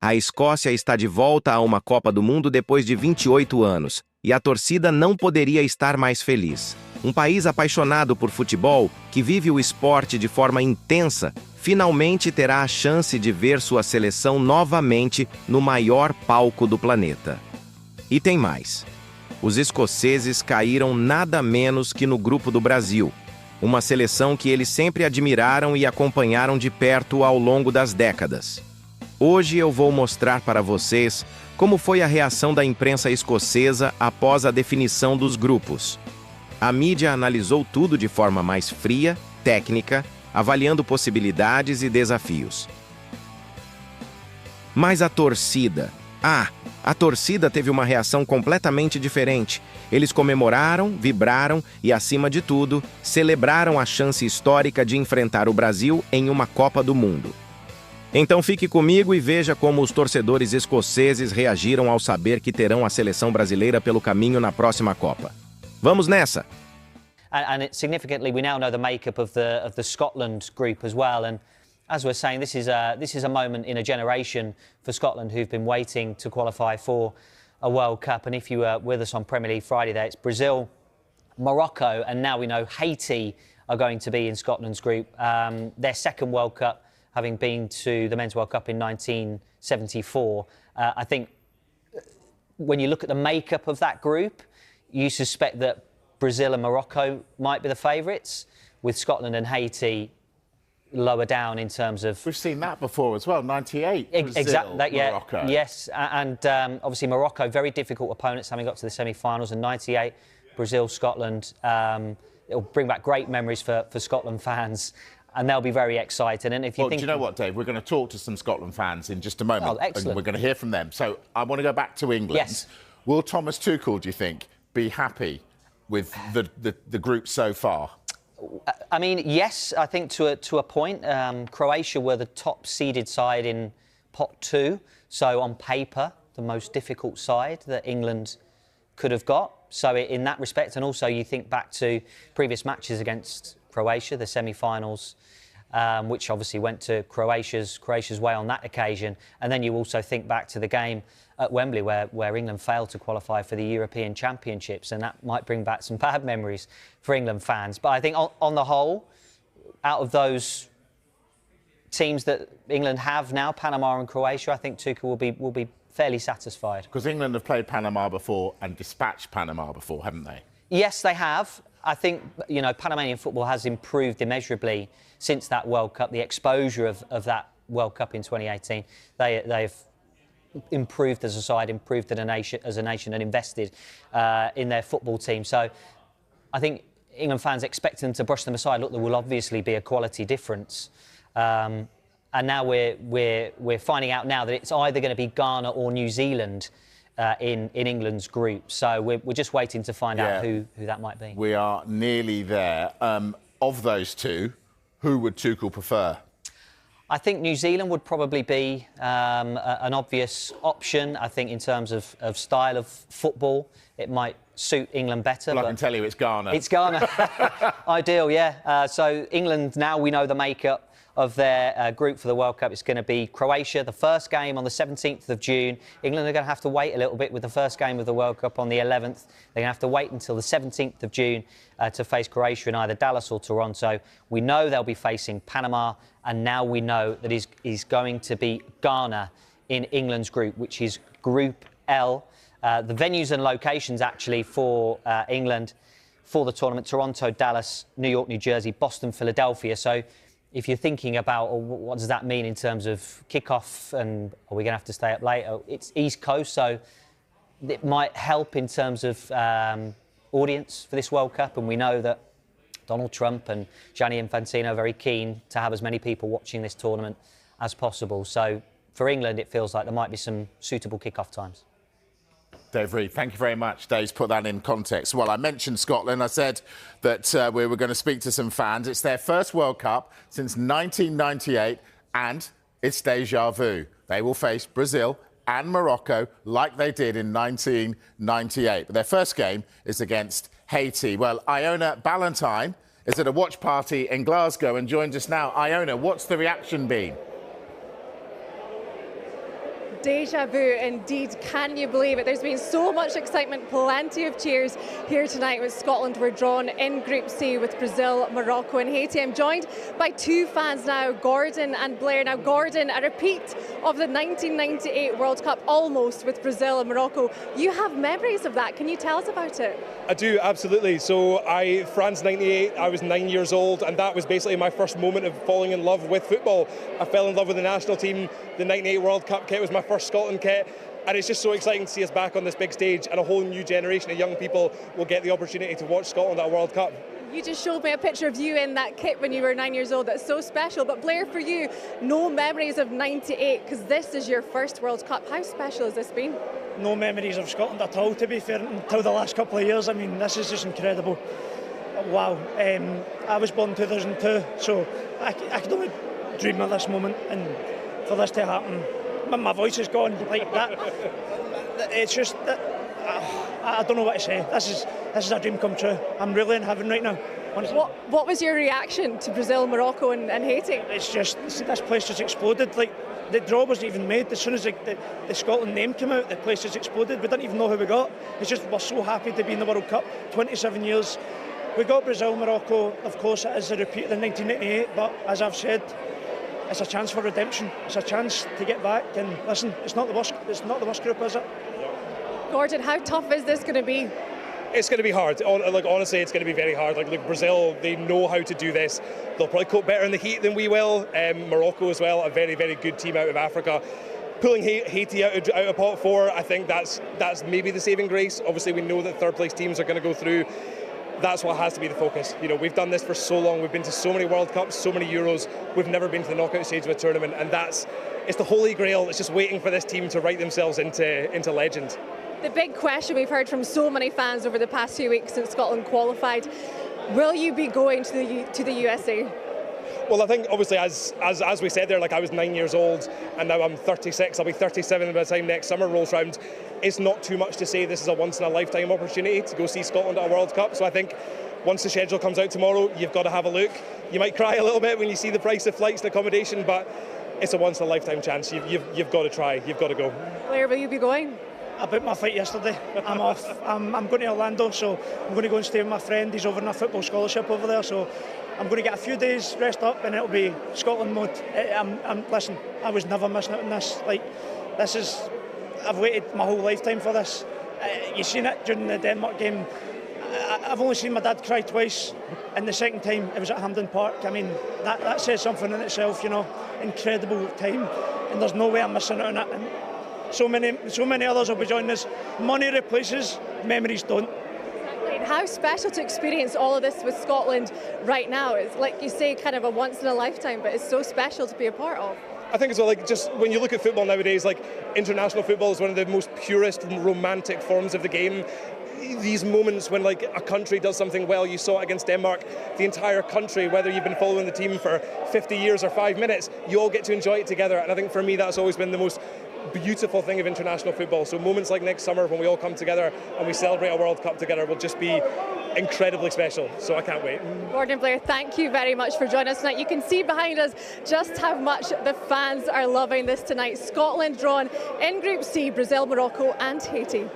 A Escócia está de volta a uma Copa do Mundo depois de 28 anos, e a torcida não poderia estar mais feliz. Um país apaixonado por futebol, que vive o esporte de forma intensa, finalmente terá a chance de ver sua seleção novamente no maior palco do planeta. E tem mais. Os escoceses caíram nada menos que no grupo do Brasil, uma seleção que eles sempre admiraram e acompanharam de perto ao longo das décadas. Hoje eu vou mostrar para vocês como foi a reação da imprensa escocesa após a definição dos grupos. A mídia analisou tudo de forma mais fria, técnica, avaliando possibilidades e desafios. Mas a torcida... a torcida teve uma reação completamente diferente. Eles comemoraram, vibraram e, acima de tudo, celebraram a chance histórica de enfrentar o Brasil em uma Copa do Mundo. Então fique comigo e veja como os torcedores escoceses reagiram ao saber que terão a seleção brasileira pelo caminho na próxima Copa. Vamos nessa! And significantly, we now know the makeup of the Scotland group as well. And as we're saying, this is a moment in a generation for Scotland who've been waiting to qualify for a World Cup. And if you were with us on Premier League Friday, there it's Brazil, Morocco, and now we know Haiti are going to be in Scotland's group. Their second World Cup, having been to the Men's World Cup in 1974. I think when you look at the makeup of that group, you suspect that Brazil and Morocco might be the favourites, with Scotland and Haiti lower down in terms of... We've seen that before as well, 98, Brazil, exactly, yeah, Morocco. Yes, and obviously Morocco, very difficult opponents, having got to the semi-finals, and 98, Brazil, Scotland. It'll bring back great memories for Scotland fans, and they'll be very excited. And if you think... do you know what, Dave? We're going to talk to some Scotland fans in just a moment. Oh, excellent. And we're going to hear from them. So I want to go back to England. Yes. Will Thomas Tuchel, do you think, be happy with the group so far? I mean, yes, I think to a point. Croatia were the top-seeded side in pot 2, so on paper, the most difficult side that England could have got. So in that respect, and also you think back to previous matches against Croatia, the semi-finals, which obviously went to Croatia's way on that occasion. And then you also think back to the game at Wembley where England failed to qualify for the European Championships, and that might bring back some bad memories for England fans. But I think on the whole, out of those teams that England have now, Panama and Croatia, I think Tuchel will be fairly satisfied. Because England have played Panama before and dispatched Panama before, haven't they? Yes, they have. I think, you know, Panamanian football has improved immeasurably since that World Cup, the exposure of that World Cup in 2018. They've improved as a side, improved as a nation, and invested in their football team. So I think England fans expect them to brush them aside. Look, there will obviously be a quality difference. And now we're finding out now that it's either going to be Ghana or New Zealand in England's group. So we're just waiting to find out who that might be. We are nearly there. Of those two, who would Tuchel prefer? I think New Zealand would probably be an obvious option. I think in terms of style of football, it might suit England better. Well, I can tell you it's Ghana. It's Ghana. Ideal, yeah. So England, now we know the makeup of their group for the World Cup. It's going to be Croatia, the first game on the 17th of June. England are going to have to wait a little bit with the first game of the World Cup on the 11th. They're going to have to wait until the 17th of June to face Croatia in either Dallas or Toronto. We know they'll be facing Panama, and now we know that he's going to be Ghana in England's group, which is Group L. The venues and locations actually for England for the tournament: Toronto, Dallas, New York, New Jersey, Boston, Philadelphia. So if you're thinking about what does that mean in terms of kick-off and are we going to have to stay up late, it's East Coast, so it might help in terms of audience for this World Cup. And we know that Donald Trump and Gianni Infantino are very keen to have as many people watching this tournament as possible. So for England, it feels like there might be some suitable kick-off times. Dave Reed, thank you very much. Dave's put that in context. Well, I mentioned Scotland. I said that we were going to speak to some fans. It's their first World Cup since 1998, and it's déjà vu. They will face Brazil and Morocco like they did in 1998. But their first game is against Haiti. Well, Iona Ballantyne is at a watch party in Glasgow and joins us now. Iona, what's the reaction been? Deja vu indeed, can you believe it? There's been so much excitement, plenty of cheers here tonight with Scotland were drawn in Group C with Brazil, Morocco and Haiti. I'm joined by two fans now, Gordon and Blair. Now Gordon, a repeat of the 1998 World Cup almost with Brazil and Morocco. You have memories of that, can you tell us about it? I do, absolutely. So France 98, I was 9 years old, and that was basically my first moment of falling in love with football. I fell in love with the national team. The 98 World Cup kit was my first Scotland kit, and it's just so exciting to see us back on this big stage, and a whole new generation of young people will get the opportunity to watch Scotland at a World Cup. You just showed me a picture of you in that kit when you were 9 years old. That's so special. But Blair, for you, no memories of 98, because this is your first World Cup. How special has this been? No memories of Scotland at all, to be fair, until the last couple of years. I mean, this is just incredible. Wow. I was born in 2002, so I could only dream of this moment, and for this to happen, my voice is gone like that. It's just that I don't know what to say. This is a dream come true. I'm really in heaven right now. Honestly. What was your reaction to Brazil, Morocco and Haiti? It's just, this place just exploded. Like, the draw wasn't even made. As soon as the Scotland name came out, the place just exploded. We didn't even know who we got. It's just, we're so happy to be in the World Cup. 27 years. We got Brazil, Morocco. Of course, it is a repeat of the 1998, but as I've said, it's a chance for redemption. It's a chance to get back. And listen, it's not the worst group, is it? Gordon, how tough is this going to be? It's going to be hard. Like, honestly, it's going to be very hard. Like, Brazil, they know how to do this. They'll probably cope better in the heat than we will. Morocco as well, a very, very good team out of Africa. Pulling Haiti out of pot four, I think that's maybe the saving grace. Obviously, we know that third place teams are going to go through. That's what has to be the focus. You know, we've done this for so long. We've been to so many World Cups, so many Euros. We've never been to the knockout stage of a tournament, and it's the holy grail. It's just waiting for this team to write themselves into legend. The big question we've heard from so many fans over the past few weeks since Scotland qualified: will you be going to the USA? Well, I think obviously, as we said there, like, I was 9 years old, and now I'm 36. I'll be 37 by the time next summer rolls round. It's not too much to say this is a once-in-a-lifetime opportunity to go see Scotland at a World Cup. So I think once the schedule comes out tomorrow, you've got to have a look. You might cry a little bit when you see the price of flights and accommodation, but it's a once-in-a-lifetime chance. You've got to try. You've got to go. Where will you be going? I booked my flight yesterday. I'm off. I'm going to Orlando, so I'm going to go and stay with my friend. He's over on a football scholarship over there, so I'm going to get a few days rest up, and it'll be Scotland mode. Listen, I was never missing out on this. Like, this is, I've waited my whole lifetime for this. You've seen it during the Denmark game. I've only seen my dad cry twice, and the second time it was at Hampden Park. I mean, that says something in itself, you know. Incredible time, and there's no way I'm missing out on it. And so many others will be joining us. Money replaces, memories don't. And how special to experience all of this with Scotland right now. It's like you say, kind of a once in a lifetime, but it's so special to be a part of. I think as well, like, just when you look at football nowadays, like, international football is one of the most purest, romantic forms of the game. These moments when, like, a country does something well, you saw it against Denmark, the entire country, whether you've been following the team for 50 years or 5 minutes, you all get to enjoy it together. And I think for me, that's always been the most beautiful thing of international football. So moments like next summer when we all come together and we celebrate a World Cup together will just be incredibly special. So I can't wait. Gordon, Blair, thank you very much for joining us tonight. You can see behind us just how much the fans are loving this tonight. Scotland drawn in Group C, Brazil, Morocco and Haiti.